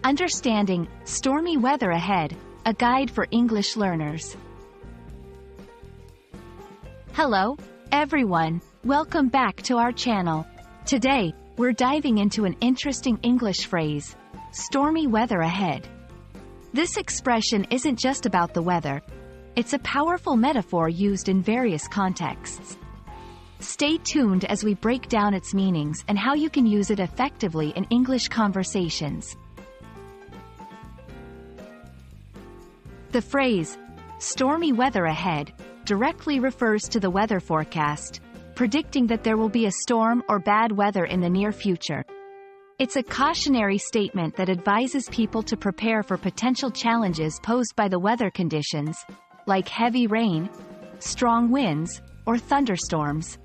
Understanding stormy weather ahead, a guide for English learners. Hello, everyone. Welcome back to our channel. Today, we're diving into an interesting English phrase, stormy weather ahead. This expression isn't just about the weather. It's a powerful metaphor used in various contexts. Stay tuned as we break down its meanings and how you can use it effectively in English conversations. The phrase, stormy weather ahead, directly refers to the weather forecast, predicting that there will be a storm or bad weather in the near future. It's a cautionary statement that advises people to prepare for potential challenges posed by the weather conditions, like heavy rain, strong winds, or thunderstorms.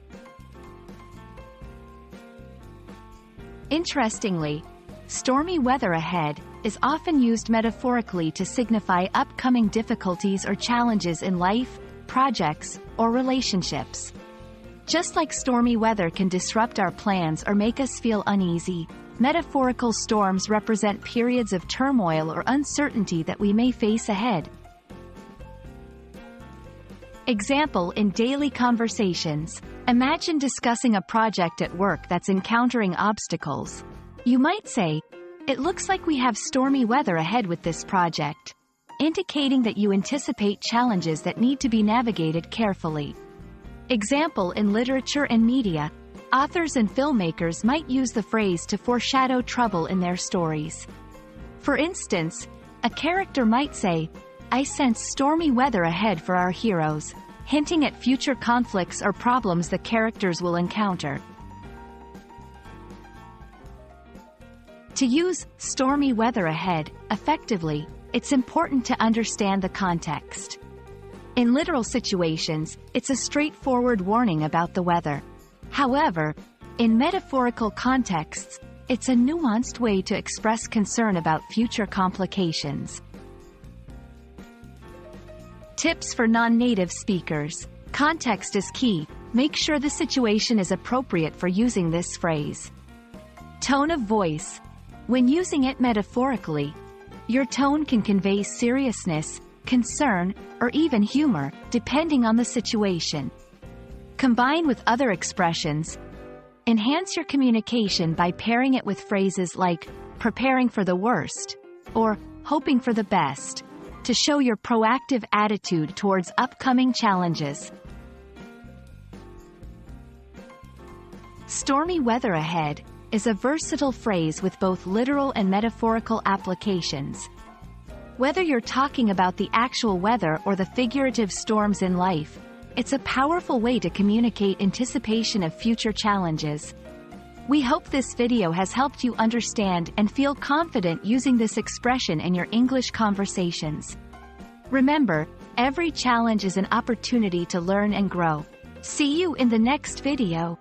Interestingly, stormy weather ahead is often used metaphorically to signify upcoming difficulties or challenges in life, projects, or relationships. Just like stormy weather can disrupt our plans or make us feel uneasy, metaphorical storms represent periods of turmoil or uncertainty that we may face ahead. Example in daily conversations. Imagine discussing a project at work that's encountering obstacles. You might say, "It looks like we have stormy weather ahead with this project," indicating that you anticipate challenges that need to be navigated carefully. Example in literature and media. Authors and filmmakers might use the phrase to foreshadow trouble in their stories. For instance, a character might say, "I sense stormy weather ahead for our heroes," hinting at future conflicts or problems the characters will encounter. To use stormy weather ahead effectively, it's important to understand the context. In literal situations, it's a straightforward warning about the weather. However, in metaphorical contexts, it's a nuanced way to express concern about future complications. Tips for non-native speakers. Context is key. Make sure the situation is appropriate for using this phrase. Tone of voice. When using it metaphorically, your tone can convey seriousness, concern, or even humor, depending on the situation. Combine with other expressions. Enhance your communication by pairing it with phrases like preparing for the worst or hoping for the best to show your proactive attitude towards upcoming challenges. Stormy weather ahead is a versatile phrase with both literal and metaphorical applications. Whether you're talking about the actual weather or the figurative storms in life, it's a powerful way to communicate anticipation of future challenges. We hope this video has helped you understand and feel confident using this expression in your English conversations. Remember, every challenge is an opportunity to learn and grow. See you in the next video.